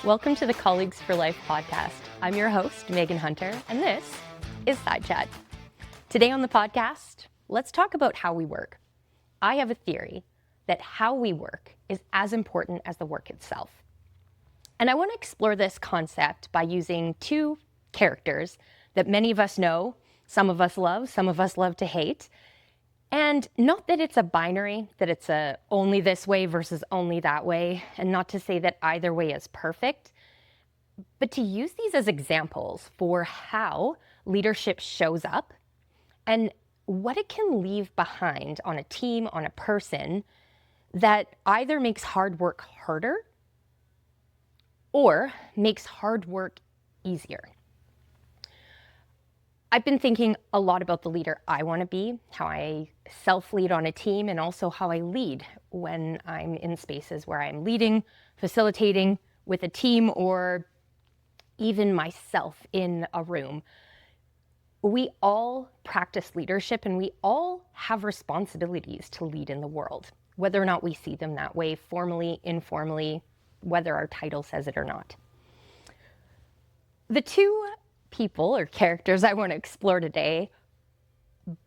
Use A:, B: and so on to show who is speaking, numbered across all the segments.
A: Welcome to the Colleagues for Life podcast. I'm your host, Megan Hunter, and this is Side Chat. Today on the podcast, let's talk about how we work. I have a theory that how we work is as important as the work itself. And I want to explore this concept by using two characters that many of us know, some of us love to hate. And not that it's a binary, that it's a only this way versus only that way, and not to say that either way is perfect, but to use these as examples for how leadership shows up and what it can leave behind on a team, on a person, that either makes hard work harder or makes hard work easier. I've been thinking a lot about the leader I want to be, how I self-lead on a team, and also how I lead when I'm in spaces where I'm leading, facilitating with a team, or even myself in a room. We all practice leadership and we all have responsibilities to lead in the world, whether or not we see them that way, formally, informally, whether our title says it or not. The two people or characters I want to explore today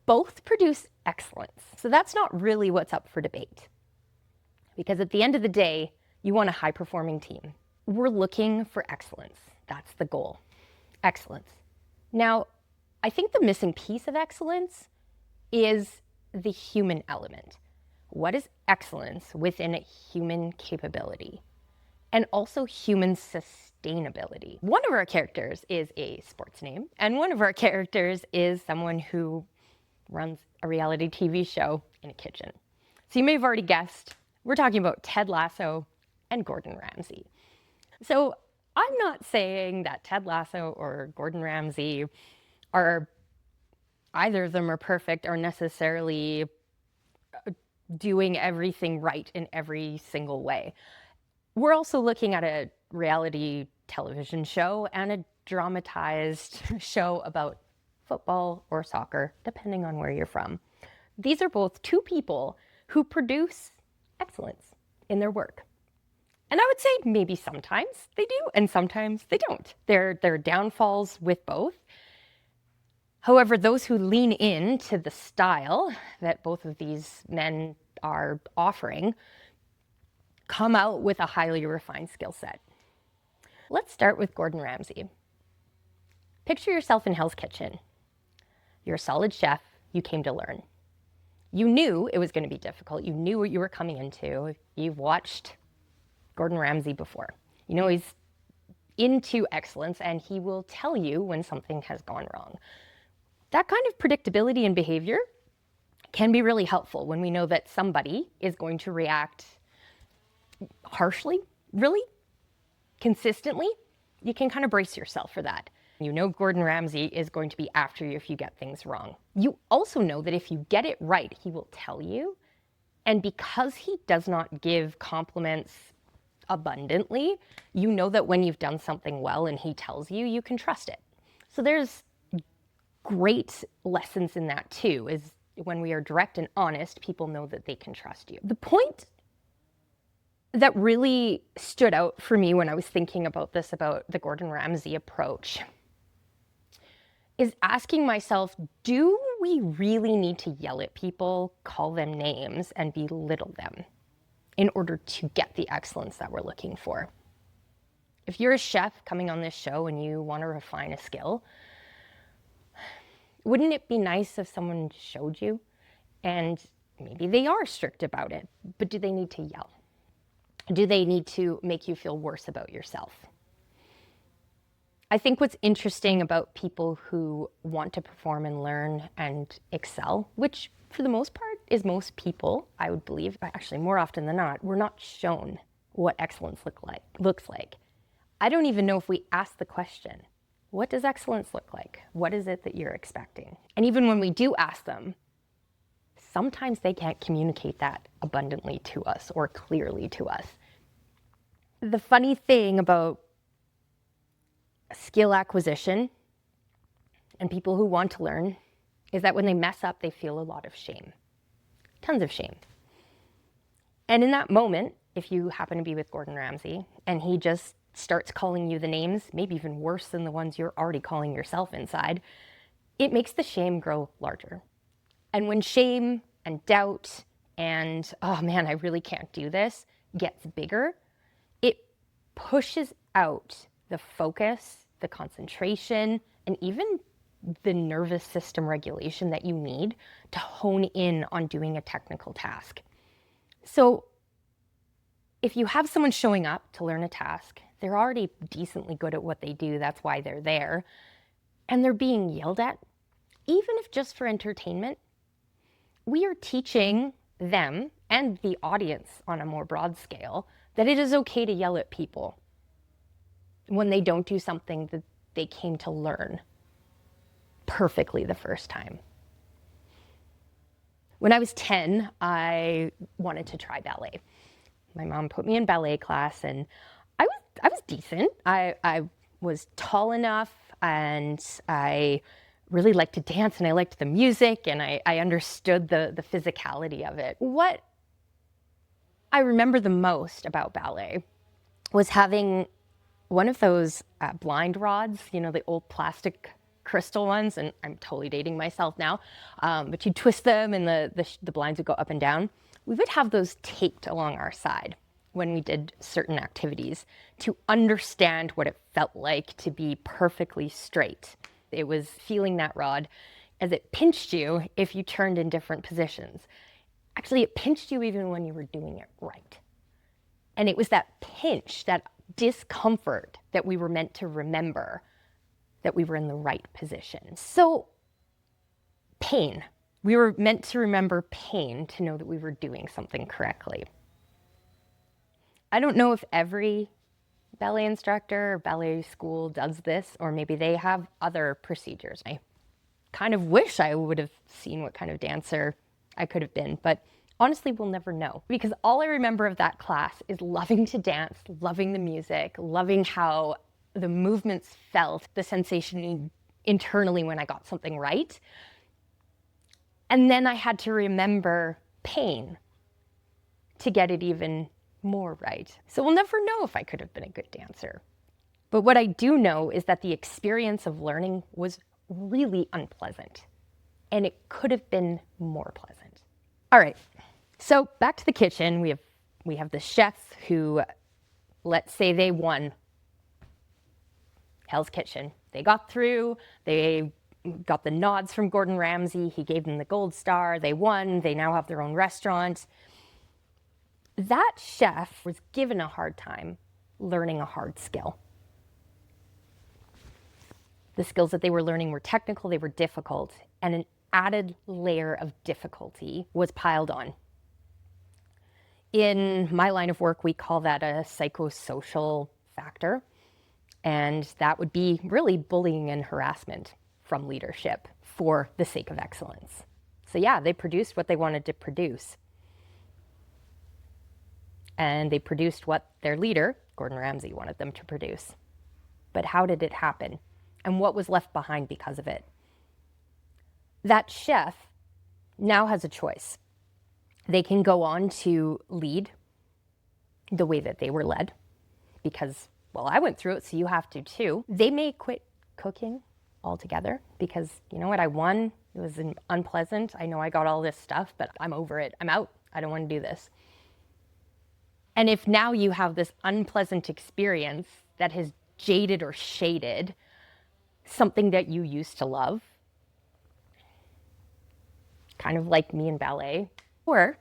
A: both produce excellence. So that's not really what's up for debate. Because at the end of the day, you want a high-performing team. We're looking for excellence. That's the goal. Excellence. Now, I think the missing piece of excellence is the human element. What is excellence within human capability? And also human sustainability. One of our characters is a sports name, and one of our characters is someone who runs a reality TV show in a kitchen. So you may have already guessed, we're talking about Ted Lasso and Gordon Ramsay. So I'm not saying that Ted Lasso or Gordon Ramsay are, either of them are perfect or necessarily doing everything right in every single way. We're also looking at a reality television show and a dramatized show about football or soccer, depending on where you're from. These are both two people who produce excellence in their work. And I would say maybe sometimes they do and sometimes they don't. There are downfalls with both. However, those who lean into the style that both of these men are offering come out with a highly refined skill set. Let's start with Gordon Ramsay. Picture yourself in Hell's Kitchen. You're a solid chef, you came to learn. You knew it was going to be difficult. You knew what you were coming into. You've watched Gordon Ramsay before. You know he's into excellence and he will tell you when something has gone wrong. That kind of predictability in behavior can be really helpful when we know that somebody is going to react harshly, really, consistently. You can kind of brace yourself for that. You know Gordon Ramsay is going to be after you if you get things wrong. You also know that if you get it right, he will tell you. And because he does not give compliments abundantly, you know that when you've done something well and he tells you, you can trust it. So there's great lessons in that too, is when we are direct and honest, people know that they can trust you. The point that really stood out for me when I was thinking about this, about the Gordon Ramsay approach, is asking myself, do we really need to yell at people, call them names, and belittle them in order to get the excellence that we're looking for? If you're a chef coming on this show and you want to refine a skill, wouldn't it be nice if someone showed you? And maybe they are strict about it, but do they need to yell? Do they need to make you feel worse about yourself? I think what's interesting about people who want to perform and learn and excel, which for the most part is most people, I would believe, actually more often than not, we're not shown what excellence looks like. I don't even know if we ask the question, what does excellence look like? What is it that you're expecting? And even when we do ask them, sometimes they can't communicate that abundantly to us or clearly to us. The funny thing about skill acquisition and people who want to learn is that when they mess up, they feel a lot of shame, tons of shame. And in that moment, if you happen to be with Gordon Ramsay and he just starts calling you the names, maybe even worse than the ones you're already calling yourself inside, it makes the shame grow larger. And when shame and doubt and, oh man, I really can't do this, gets bigger, it pushes out the focus, the concentration, and even the nervous system regulation that you need to hone in on doing a technical task. So if you have someone showing up to learn a task, they're already decently good at what they do, that's why they're there, and they're being yelled at, even if just for entertainment, we are teaching them and the audience on a more broad scale that it is okay to yell at people when they don't do something that they came to learn perfectly the first time. When I was 10, I wanted to try ballet. My mom put me in ballet class, and I was decent. I was tall enough, and I really liked to dance, and I liked the music, and I understood the physicality of it. What I remember the most about ballet was having one of those blind rods, you know, the old plastic crystal ones, and I'm totally dating myself now, but you twist them and the blinds would go up and down. We would have those taped along our side when we did certain activities to understand what it felt like to be perfectly straight. It was feeling that rod as it pinched you if you turned in different positions. Actually, it pinched you even when you were doing it right. And it was that pinch, that discomfort that we were meant to remember that we were in the right position. So, pain. We were meant to remember pain to know that we were doing something correctly. I don't know if every ballet instructor or ballet school does this, or maybe they have other procedures. I kind of wish I would have seen what kind of dancer I could have been, but honestly, we'll never know, because all I remember of that class is loving to dance, loving the music, loving how the movements felt, the sensation internally when I got something right. And then I had to remember pain to get it even more right. So we'll never know if I could have been a good dancer. But what I do know is that the experience of learning was really unpleasant, and it could have been more pleasant. All right, so back to the kitchen. We have the chefs who, let's say they won Hell's Kitchen. They got through, they got the nods from Gordon Ramsay, he gave them the gold star, they won, they now have their own restaurant. That chef was given a hard time learning a hard skill. The skills that they were learning were technical, they were difficult, and an added layer of difficulty was piled on. In my line of work, we call that a psychosocial factor, and that would be really bullying and harassment from leadership for the sake of excellence. So yeah, they produced what they wanted to produce. And they produced what their leader, Gordon Ramsay, wanted them to produce. But how did it happen? And what was left behind because of it? That chef now has a choice. They can go on to lead the way that they were led, because, well, I went through it, so you have to too. They may quit cooking altogether because, you know what, I won. It was unpleasant. I know I got all this stuff, but I'm over it. I'm out. I don't want to do this. And if now you have this unpleasant experience that has jaded or shaded something that you used to love, kind of like me in ballet, or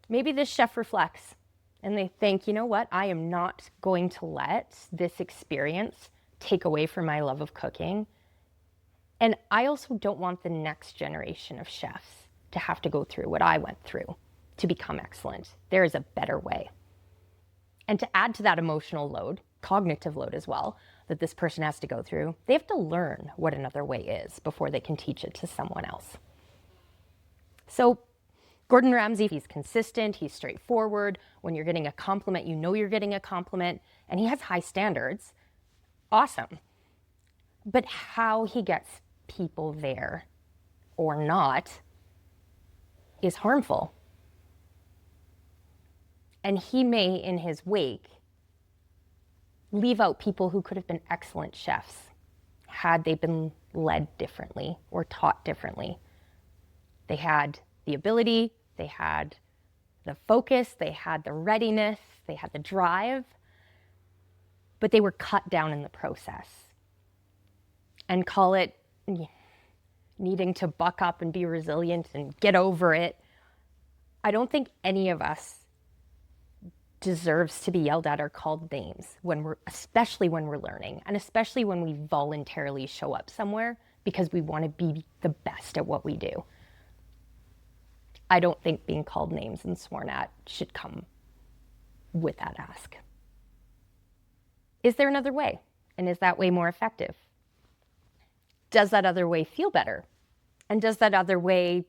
A: maybe this chef reflects and they think, you know what, I am not going to let this experience take away from my love of cooking. And I also don't want the next generation of chefs to have to go through what I went through to become excellent. There is a better way. And to add to that emotional load, cognitive load as well, that this person has to go through, they have to learn what another way is before they can teach it to someone else. So Gordon Ramsay, he's consistent, he's straightforward. When you're getting a compliment, you know you're getting a compliment, and he has high standards. Awesome. But how he gets people there or not is harmful. And he may, in his wake, leave out people who could have been excellent chefs had they been led differently or taught differently. They had the ability, they had the focus, they had the readiness, they had the drive, but they were cut down in the process. And call it needing to buck up and be resilient and get over it. I don't think any of us deserves to be yelled at or called names especially when we're learning, and especially when we voluntarily show up somewhere because we want to be the best at what we do. I don't think being called names and sworn at should come with that ask. Is there another way? And is that way more effective? Does that other way feel better? And does that other way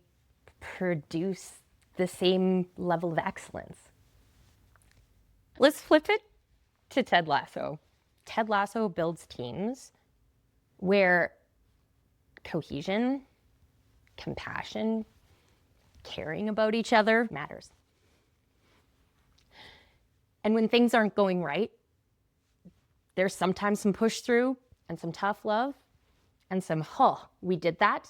A: produce the same level of excellence? Let's flip it to Ted Lasso. Ted Lasso builds teams where cohesion, compassion, caring about each other matters. And when things aren't going right, there's sometimes some push through and some tough love and some, we did that.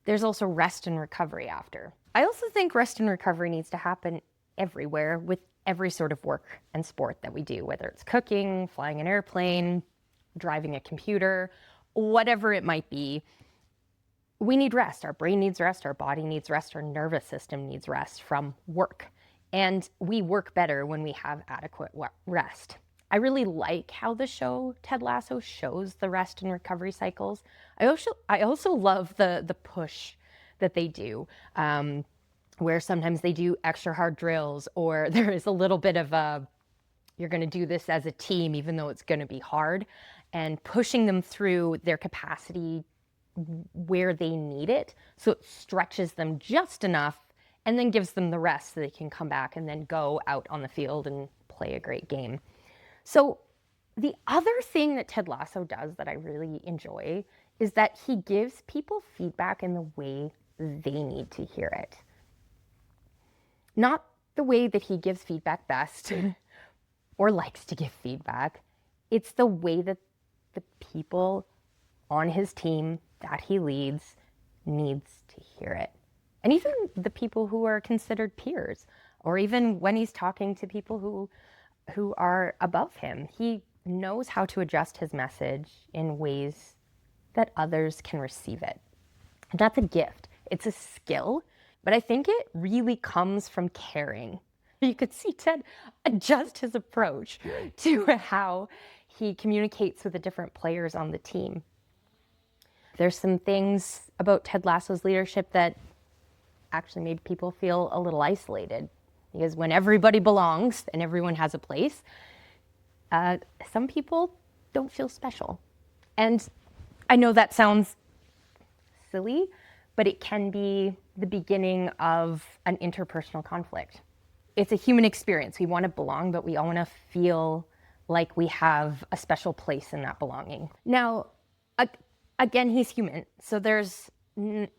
A: There's also rest and recovery after. I also think rest and recovery needs to happen everywhere with every sort of work and sport that we do, whether it's cooking, flying an airplane, driving a computer, whatever it might be. We need rest. Our brain needs rest. Our body needs rest. Our nervous system needs rest from work. And we work better when we have adequate rest. I really like how the show Ted Lasso shows the rest and recovery cycles. I also love the push that they do, where sometimes they do extra hard drills, or there is a little bit of you're going to do this as a team, even though it's going to be hard, and pushing them through their capacity where they need it, so it stretches them just enough and then gives them the rest so they can come back and then go out on the field and play a great game. So the other thing that Ted Lasso does that I really enjoy is that he gives people feedback in the way they need to hear it. Not the way that he gives feedback best or likes to give feedback. It's the way that the people on his team that he leads needs to hear it. And even the people who are considered peers, or even when he's talking to people who are above him, he knows how to adjust his message in ways that others can receive it. And that's a gift. It's a skill, but I think it really comes from caring. You could see Ted adjust his approach to how he communicates with the different players on the team. There's some things about Ted Lasso's leadership that actually made people feel a little isolated, because when everybody belongs and everyone has a place, some people don't feel special. And I know that sounds silly, but it can be the beginning of an interpersonal conflict. It's a human experience. We want to belong, but we all want to feel like we have a special place in that belonging. Now, again, he's human, so there's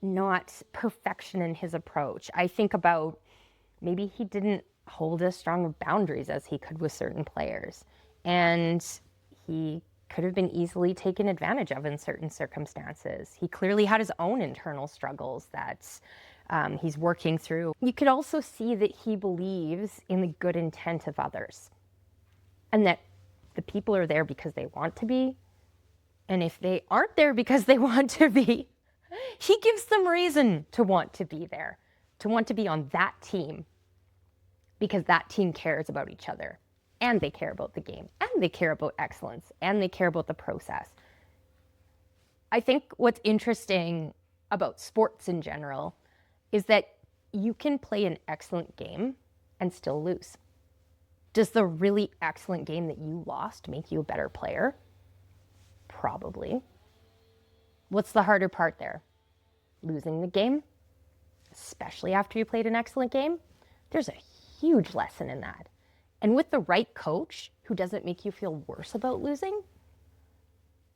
A: not perfection in his approach. I think about maybe he didn't hold as strong of boundaries as he could with certain players, and he could have been easily taken advantage of in certain circumstances. He clearly had his own internal struggles that he's working through. You could also see that he believes in the good intent of others, and that the people are there because they want to be. And if they aren't there because they want to be, he gives them reason to want to be there, to want to be on that team, because that team cares about each other, and they care about the game, and they care about excellence, and they care about the process. I think what's interesting about sports in general is that you can play an excellent game and still lose. Does the really excellent game that you lost make you a better player? Probably. What's the harder part there? Losing the game, especially after you played an excellent game? There's a huge lesson in that. And with the right coach who doesn't make you feel worse about losing,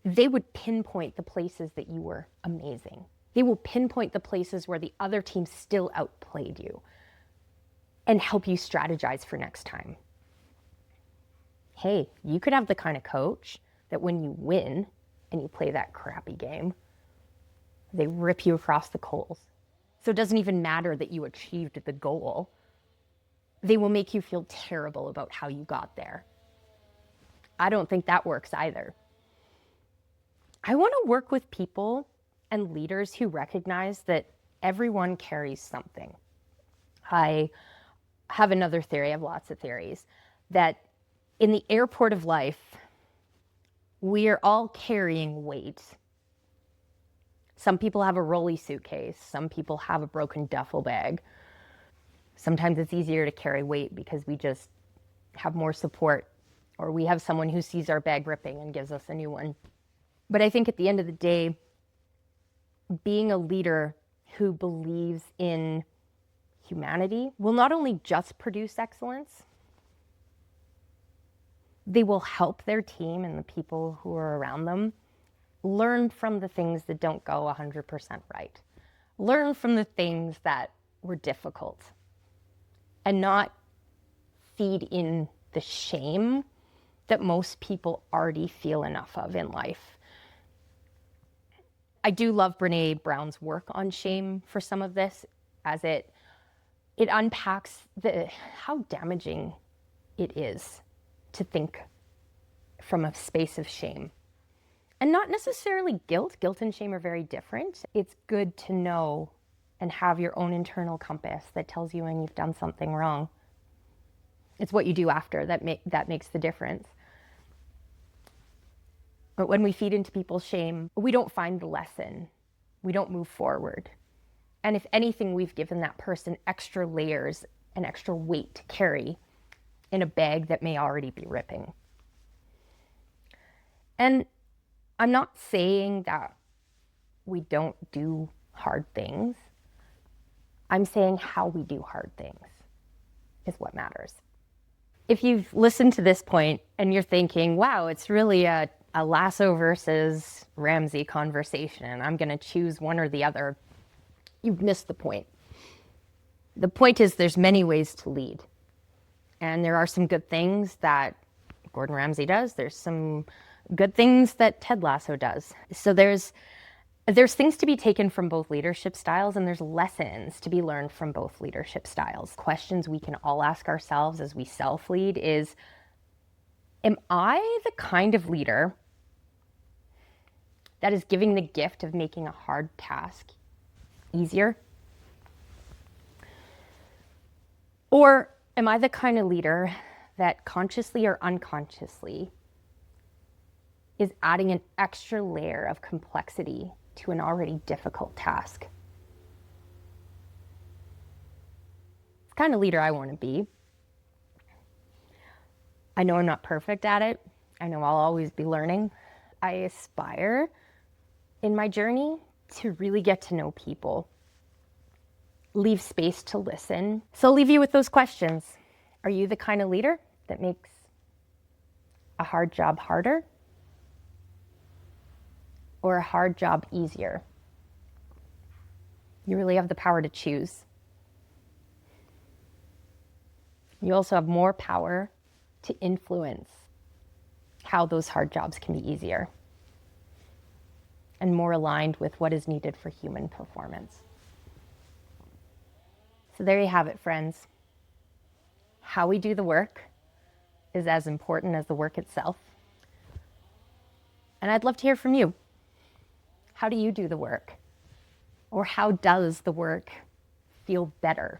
A: they would pinpoint the places that you were amazing. They will pinpoint the places where the other team still outplayed you and help you strategize for next time. hey, you could have the kind of coach that when you win and you play that crappy game, they rip you across the coals. So it doesn't even matter that you achieved the goal. They will make you feel terrible about how you got there. I don't think that works either. I want to work with people and leaders who recognize that everyone carries something. I have another theory, I have lots of theories, that in the airport of life, we are all carrying weight. Some people have a rolly suitcase, some people have a broken duffel bag. Sometimes it's easier to carry weight because we just have more support, or we have someone who sees our bag ripping and gives us a new one. But I think at the end of the day, being a leader who believes in humanity will not only just produce excellence, they will help their team and the people who are around them learn from the things that don't go 100% right. Learn from the things that were difficult and not feed in the shame that most people already feel enough of in life. I do love Brené Brown's work on shame for some of this, as it unpacks how damaging it is to think from a space of shame. And not necessarily guilt. Guilt and shame are very different. It's good to know and have your own internal compass that tells you when you've done something wrong. It's what you do after that makes the difference. But when we feed into people's shame, we don't find the lesson. We don't move forward. And if anything, we've given that person extra layers and extra weight to carry in a bag that may already be ripping. And I'm not saying that we don't do hard things. I'm saying how we do hard things is what matters. If you've listened to this point and you're thinking, wow, it's really a Lasso versus Ramsay conversation, and I'm going to choose one or the other, you've missed the point. The point is there's many ways to lead. And there are some good things that Gordon Ramsay does. There's some good things that Ted Lasso does. So there's things to be taken from both leadership styles, and there's lessons to be learned from both leadership styles. Questions we can all ask ourselves as we self-lead is, am I the kind of leader that is giving the gift of making a hard task easier? Or am I the kind of leader that consciously or unconsciously is adding an extra layer of complexity to an already difficult task? It's the kind of leader I want to be. I know I'm not perfect at it. I know I'll always be learning. I aspire in my journey to really get to know people, leave space to listen. So I'll leave you with those questions. Are you the kind of leader that makes a hard job harder or a hard job easier? You really have the power to choose. You also have more power to influence how those hard jobs can be easier and more aligned with what is needed for human performance. So there you have it, friends. How we do the work is as important as the work itself. And I'd love to hear from you. How do you do the work? Or how does the work feel better,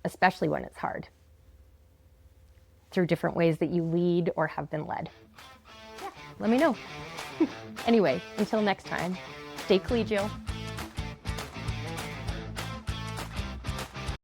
A: especially when it's hard? Through different ways that you lead or have been led. Yeah, let me know. Anyway, until next time, stay collegial,